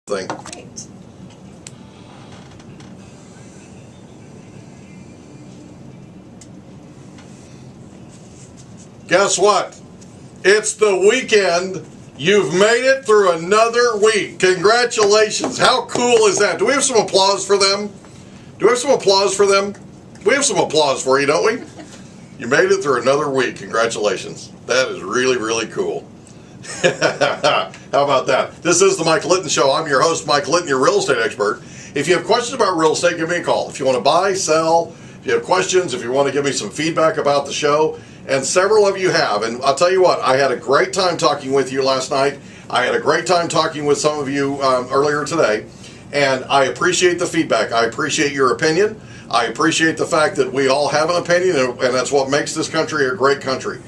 thing. Great. Guess what? It's the weekend. You've made it through another week. Congratulations. How cool is that? Do we have some applause for them? Do we have some applause for them? We have some applause for you, don't we? You made it through another week. Congratulations. That is really, really cool. How about that? This is the Mike Litton Show. I'm your host, Mike Litton, your real estate expert. If you have questions about real estate, give me a call. If you want to buy, sell, if you have questions, if you want to give me some feedback about the show, and several of you have. And I'll tell you what, I had a great time talking with you last night. I had a great time talking with some of you earlier today. And I appreciate the feedback. I appreciate your opinion. I appreciate the fact that we all have an opinion, and that's what makes this country a great country.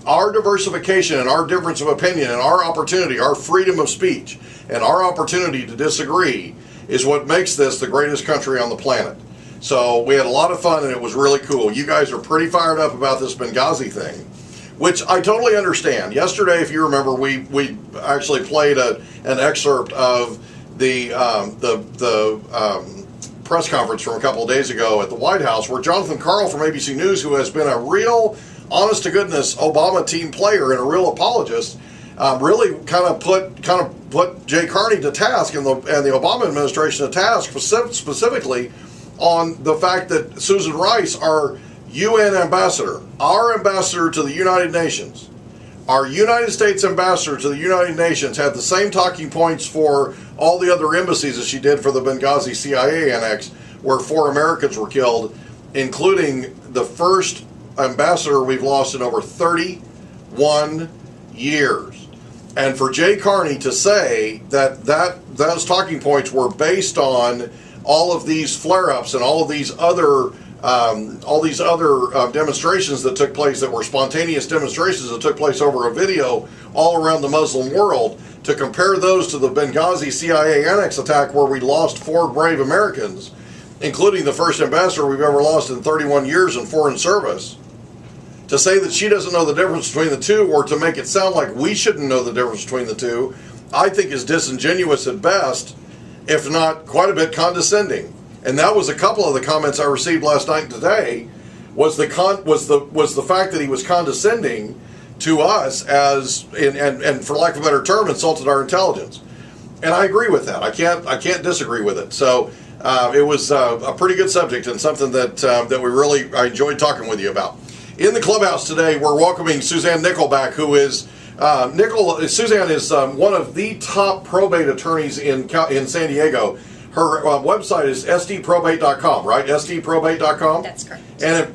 Our diversification and our difference of opinion and our opportunity, our freedom of speech, and our opportunity to disagree is what makes this the greatest country on the planet. So we had a lot of fun, and it was really cool. You guys are pretty fired up about this Benghazi thing, which I totally understand. Yesterday, if you remember, we actually played an excerpt of the press conference from a couple of days ago at the White House, where Jonathan Karl from ABC News, who has been a real, honest-to-goodness Obama team player and a real apologist, really kind of put Jay Carney to task and the Obama administration to task specifically on the fact that Susan Rice, our UN ambassador, our ambassador to the United Nations, our United States ambassador to the United Nations, had the same talking points for all the other embassies as she did for the Benghazi CIA annex, where 4 Americans were killed, including the first ambassador we've lost in over 31 years. And for Jay Carney to say that those talking points were based on all of these flare-ups and all of these other demonstrations that took place, that were spontaneous demonstrations that took place over a video all around the Muslim world, to compare those to the Benghazi CIA annex attack, where we lost 4 brave Americans, including the first ambassador we've ever lost in 31 years in foreign service, to say that she doesn't know the difference between the two, or to make it sound like we shouldn't know the difference between the two, I think is disingenuous at best, if not quite a bit condescending. And that was a couple of the comments I received last night and today, was the fact that he was condescending to us as, and for lack of a better term, insulted our intelligence. And I agree with that. I can't disagree with it. So it was a pretty good subject, and something that I enjoyed talking with you about. In the clubhouse today, we're welcoming Suzanne Nickelback, who is Suzanne is one of the top probate attorneys in San Diego. Her website is sdprobate.com, right? sdprobate.com? That's correct. And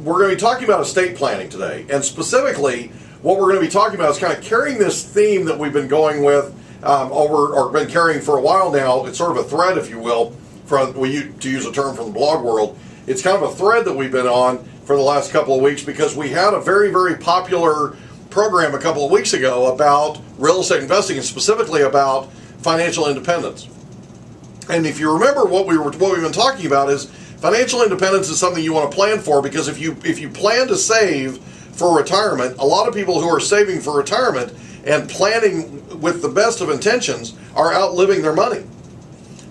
we're going to be talking about estate planning today. And specifically, what we're going to be talking about is kind of carrying this theme that we've been going with been carrying for a while now. It's sort of a thread, if you will, to use a term from the blog world. It's kind of a thread that we've been on for the last couple of weeks, because we had a very, very popular program a couple of weeks ago about real estate investing, and specifically about financial independence. And if you remember, what we've been talking about is financial independence is something you want to plan for, because if you plan to save for retirement, a lot of people who are saving for retirement and planning with the best of intentions are outliving their money.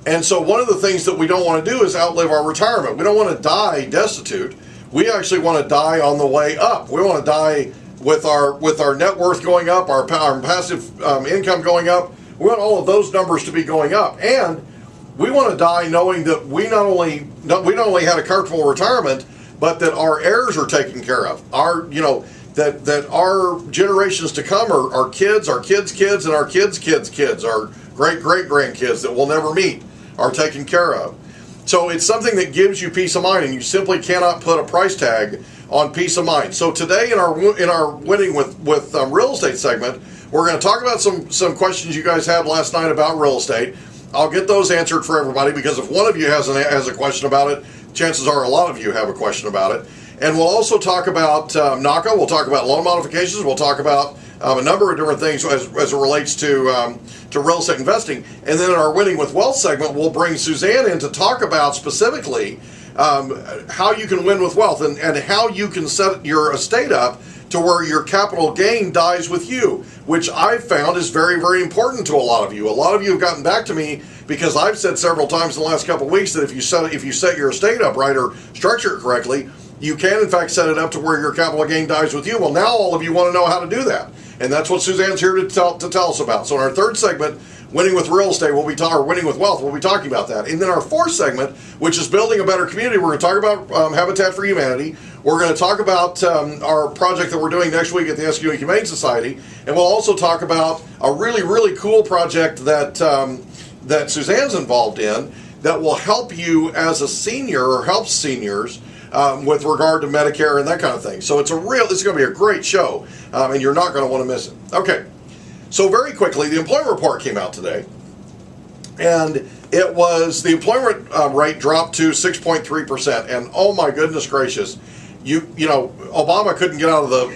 And so one of the things that we don't want to do is outlive our retirement. We don't want to die destitute. We actually want to die on the way up. We want to die with our net worth going up, our passive income going up. We want all of those numbers to be going up, and we want to die knowing that we not only had a comfortable retirement, but that our heirs are taken care of. That our generations to come, our kids' kids, and our kids' kids, our great-great-grandkids that we'll never meet, are taken care of. So it's something that gives you peace of mind, and you simply cannot put a price tag on peace of mind. So today in our Winning with Real Estate segment, we're going to talk about some questions you guys had last night about real estate. I'll get those answered for everybody, because if one of you has a question about it, chances are a lot of you have a question about it. And we'll also talk about NACA. We'll talk about loan modifications. We'll talk about a number of different things as it relates to real estate investing. And then in our Winning with Wealth segment, we'll bring Suzanne in to talk about specifically how you can win with wealth, and how you can set your estate up to where your capital gain dies with you, which I've found is very, very important to a lot of you. A lot of you have gotten back to me because I've said several times in the last couple of weeks that if you set your estate up right or structure it correctly, you can in fact set it up to where your capital gain dies with you. Well, now all of you want to know how to do that, and that's what Suzanne's here to tell us about. So in our third segment, winning with real estate, or winning with wealth, we'll be talking about that. And then our fourth segment, which is building a better community, we're going to talk about Habitat for Humanity. We're going to talk about our project that we're doing next week at the SQ Humane Society, and we'll also talk about a really, really cool project that that Suzanne's involved in that will help you as a senior or helps seniors with regard to Medicare and that kind of thing. So it's going to be a great show, and you're not going to want to miss it. Okay. So very quickly, the employment report came out today, and it was the employment rate dropped to 6.3%. And oh my goodness gracious, you know, Obama couldn't get out of the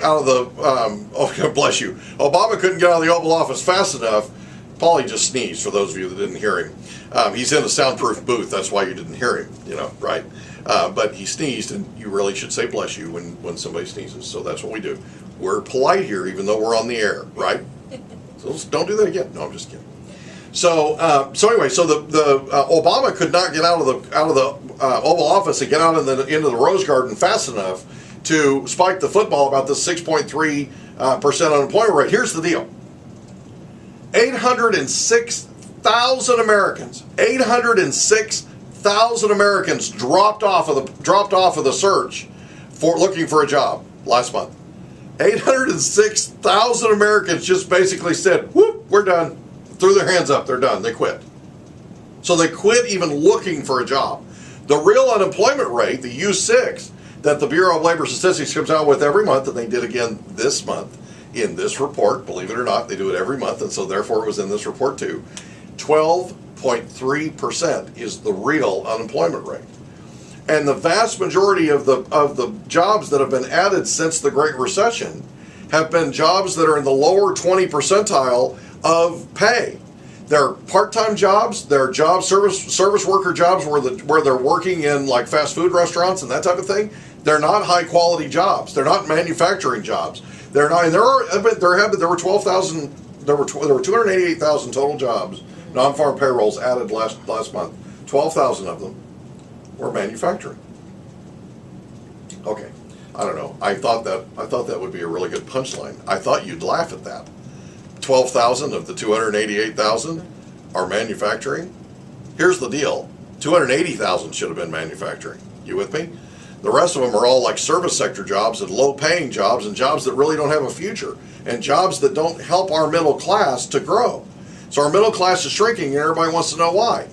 oh bless you, Obama couldn't get out of the Oval Office fast enough. Paulie just sneezed, for those of you that didn't hear him. He's in a soundproof booth, that's why you didn't hear him, you know, right? But he sneezed, and you really should say bless you when somebody sneezes. So that's what we do. We're polite here, even though we're on the air, right? So don't do that again. No, I'm just kidding. So anyway, so the Obama could not get out of the Oval Office and get out into the Rose Garden fast enough to spike the football about the 6.3% unemployment rate. Here's the deal: 806,000 Americans, 806,000 Americans dropped off of the search for looking for a job last month. 806,000 Americans just basically said, whoop, we're done. Threw their hands up, they're done, they quit. So they quit even looking for a job. The real unemployment rate, the U6, that the Bureau of Labor Statistics comes out with every month, and they did again this month in this report, believe it or not, they do it every month, and so therefore it was in this report too. 12.3% is the real unemployment rate. And the vast majority of the jobs that have been added since the Great Recession have been jobs that are in the lower 20 percentile of pay. They're part-time jobs, they're service worker jobs where they're working in like fast food restaurants and that type of thing. They're not high quality jobs. They're not manufacturing jobs. They're not. And there were 288,000 total jobs, non-farm payrolls added last month. 12,000 of them were manufacturing. Okay, I don't know. I thought that would be a really good punchline. I thought you'd laugh at that. 12,000 of the 288,000 are manufacturing. Here's the deal: 280,000 should have been manufacturing. You with me? The rest of them are all like service sector jobs and low-paying jobs and jobs that really don't have a future and jobs that don't help our middle class to grow. So our middle class is shrinking, and everybody wants to know why.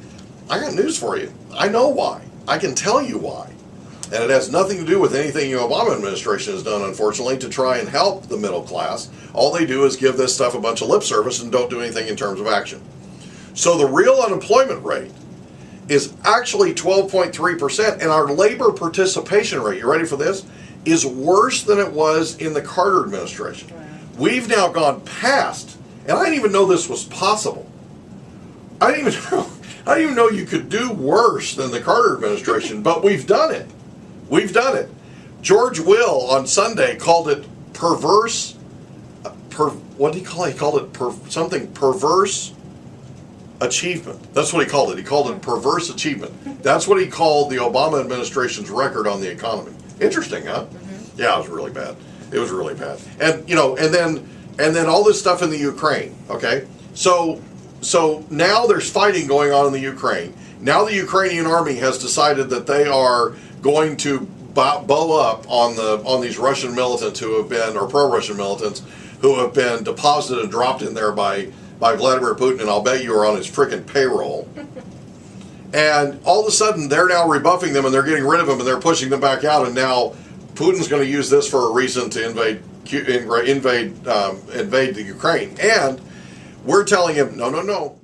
I got news for you. I know why. I can tell you why. And it has nothing to do with anything the Obama administration has done, unfortunately, to try and help the middle class. All they do is give this stuff a bunch of lip service and don't do anything in terms of action. So the real unemployment rate is actually 12.3%, and our labor participation rate, you ready for this, is worse than it was in the Carter administration. Wow. We've now gone past, and I didn't even know this was possible. I didn't even know you could do worse than the Carter administration, but we've done it. We've done it. George Will on Sunday called it perverse. What did he call it? He called it something perverse achievement. That's what he called it. He called it perverse achievement. That's what he called the Obama administration's record on the economy. Interesting, huh? Mm-hmm. Yeah, it was really bad. It was really bad. And you know, and then all this stuff in the Ukraine. Okay, so now there's fighting going on in the Ukraine. Now the Ukrainian army has decided that they are going to bow up on these Russian militants who have been, or pro-Russian militants who have been deposited and dropped in there by Vladimir Putin, and I'll bet you are on his frickin' payroll. And all of a sudden they're now rebuffing them and they're getting rid of them and they're pushing them back out, and now Putin's going to use this for a reason to invade the Ukraine. And we're telling him, no.